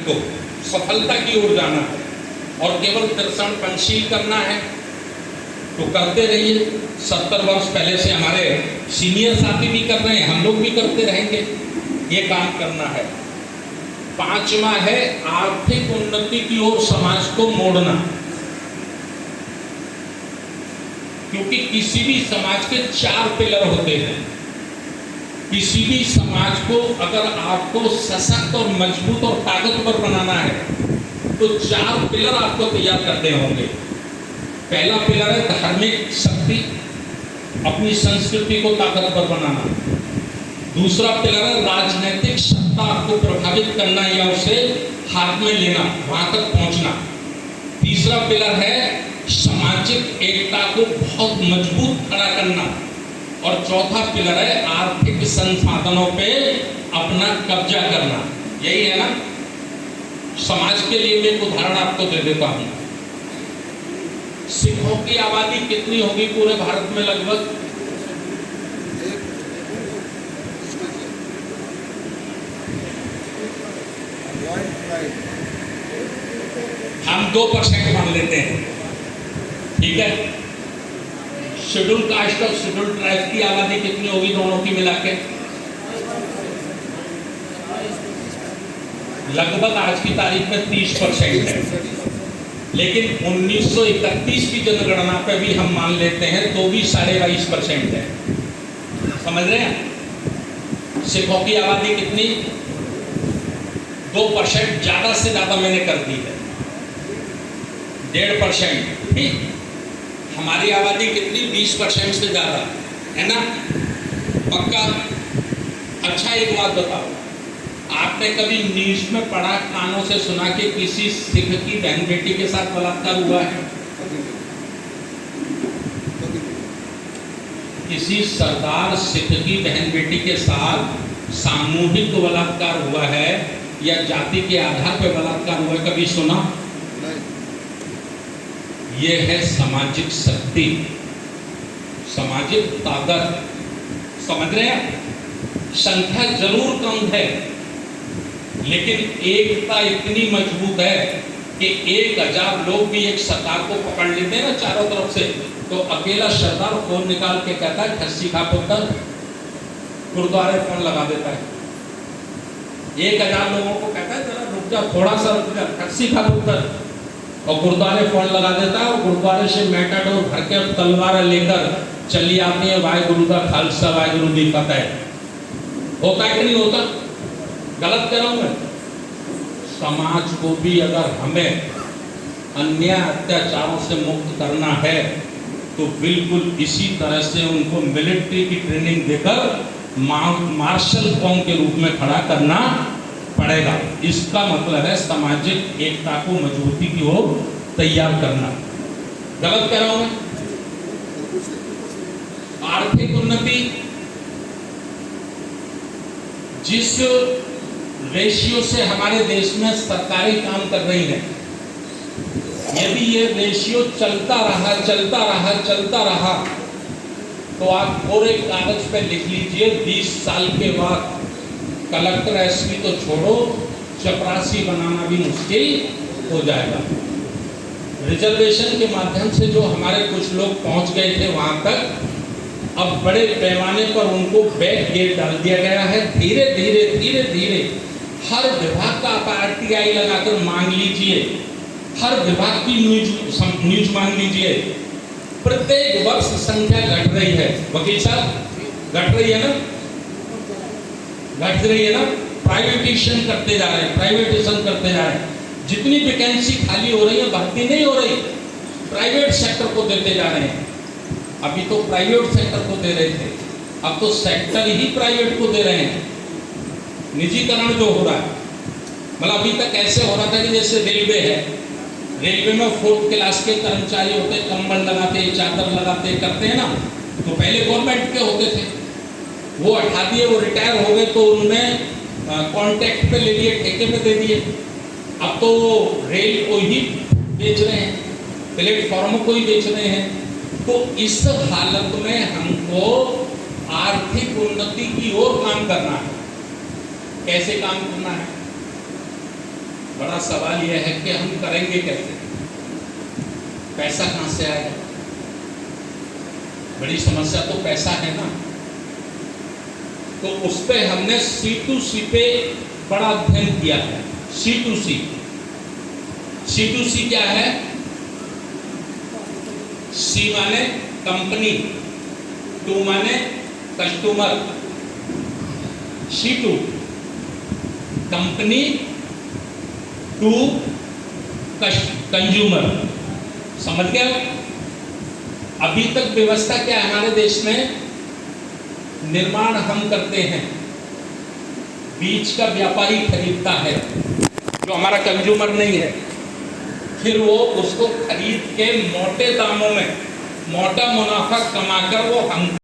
को सफलता की ओर जाना है और केवल दर्शन पंचशील करना है तो करते रहिए। 70 वर्ष पहले से हमारे सीनियर साथी भी कर रहे हैं, हम लोग भी करते रहेंगे, ये काम करना है। 5वां है आर्थिक उन्नति की ओर समाज को मोड़ना, क्योंकि किसी भी समाज के 4 पिलर होते हैं। किसी भी समाज को अगर आपको सशक्त और मजबूत और ताकतवर बनाना है तो 4 पिलर आपको तैयार करने होंगे। पहला पिलर है धार्मिक शक्ति, अपनी संस्कृति को ताकतवर बनाना। दूसरा पिलर है राजनीतिक सत्ता को प्रभावित करना या उसे हाथ में लेना, वहां तक पहुंचना। तीसरा पिलर है सामाजिक एकता को बहुत मजबूत खड़ा करना। और चौथा पिलर है आर्थिक संसाधनों पे अपना कब्जा करना। यही है ना। समाज के लिए मैं एक उदाहरण आपको दे देता हूं। सिखों की आबादी कितनी होगी पूरे भारत में? लगभग हम 2% मान लेते हैं, ठीक है। शेड्यूल कास्ट और शेड्यूल ट्राइब की आबादी कितनी होगी दोनों की मिला के? लगभग आज की तारीख में 30% है। लेकिन 1931 की जनगणना पे भी हम मान लेते हैं तो भी 22.5% है। समझ रहे हैं? सिखों की आबादी कितनी? 2%, ज्यादा से ज्यादा मैंने कर दी है 1.5%। ठीक, हमारी आबादी कितनी? 20% से ज्यादा है ना। पक्का? अच्छा एक बात बताओ, आपने कभी न्यूज में पढ़ा, कानों से सुना कि किसी सिख की बहन बेटी के साथ बलात्कार हुआ है? किसी सरदार सिख की बहन बेटी के साथ सामूहिक बलात्कार हुआ है या जाति के आधार पर बलात्कार हुआ है? कभी सुना? ये है सामाजिक शक्ति, सामाजिक ताकत। समझ रहे हैं? संख्या जरूर कम है लेकिन एकता इतनी मजबूत है कि 1000 लोग भी एक सरदार को पकड़ लेते हैं ना चारों तरफ से, तो अकेला सरदार फोन निकाल के कहता है खस्सी खा पुत्र, गुरुद्वारे फोन लगा देता है। 1000 लोगों को कहता है जरा रुक जा, थोड़ा सा रुक जा, खस्सी खा पुत्र, और गुरुद्वारे फोन लगा देता है। और गुरुद्वारे से मेटाडोर भर के तलवार लेकर चली आती है, वाहेगुरु का खालसा वाहेगुरु की फतेह। होता है कि नहीं होता? गलत कर रहा हूं मैं? समाज को भी अगर हमें अन्याय अत्याचारों से मुक्त करना है तो बिल्कुल इसी तरह से उनको मिलिट्री की ट्रेनिंग देकर मार्शल कौम के रूप में खड़ा करना पड़ेगा। इसका मतलब है सामाजिक एकता को मजबूती की ओर तैयार करना। गलत कह रहा हूं मैं? आर्थिक उन्नति, जिस रेशियो से हमारे देश में सरकारें काम कर रही हैं, यदि ये रेशियो चलता रहा तो आप पूरे कागज पे लिख लीजिए 20 साल के बाद कलेक्टर एसपी तो छोड़ो, चपरासी बनाना भी मुश्किल हो जाएगा। रिजर्वेशन के माध्यम से जो हमारे कुछ लोग पहुंच गए थे वहां तक, अब बड़े पैमाने पर उनको बैक गेट डाल दिया गया है। धीरे धीरे हर विभाग का आप RTI लगाकर मांग लीजिए, हर विभाग की न्यूज मांग लीजिए। प्रत्येक वर्ष संख्या घट रही है। वकील साहब, घट रही है ना? घट रही है ना? प्राइवेटाइजेशन करते जा रहे हैं। जितनी वैकेंसी खाली हो रही है भर्ती नहीं हो रही, प्राइवेट सेक्टर को देते जा रहे हैं। अभी तो प्राइवेट सेक्टर को दे रहे थे, अब तो सेक्टर ही प्राइवेट को दे रहे हैं। निजीकरण जो हो रहा है, मतलब अभी तक ऐसे हो रहा था कि जैसे रेलवे है, रेलवे में 4th क्लास के कर्मचारी होते, कंबल लगाते, चादर लगाते, करते हैं ना, तो पहले गवर्नमेंट के होते थे, वो हटा दिए, वो रिटायर हो गए, तो उनमें कॉन्ट्रैक्ट पे ले लिए, ठेके पे दे दिए। अब तो वो रेल को ही बेच रहे हैं, प्लेटफॉर्म को ही बेच रहे हैं। तो इस हालत में हमको आर्थिक उन्नति की ओर काम करना है। कैसे काम करना है? बड़ा सवाल यह है कि हम करेंगे कैसे, पैसा कहाँ से आएगा? बड़ी समस्या तो पैसा है ना। तो उस पे हमने C2C पे बड़ा अध्ययन किया है। C2C, C2C क्या है? C माने कंपनी, 2 माने customer, C2 company to consumer. समझ गए? अभी तक व्यवस्था क्या है हमारे देश में? निर्माण हम करते हैं, बीज का व्यापारी खरीदता है जो हमारा कंज्यूमर नहीं है, फिर वो उसको खरीद के मोटे दामों में मोटा मुनाफा कमाकर वो हम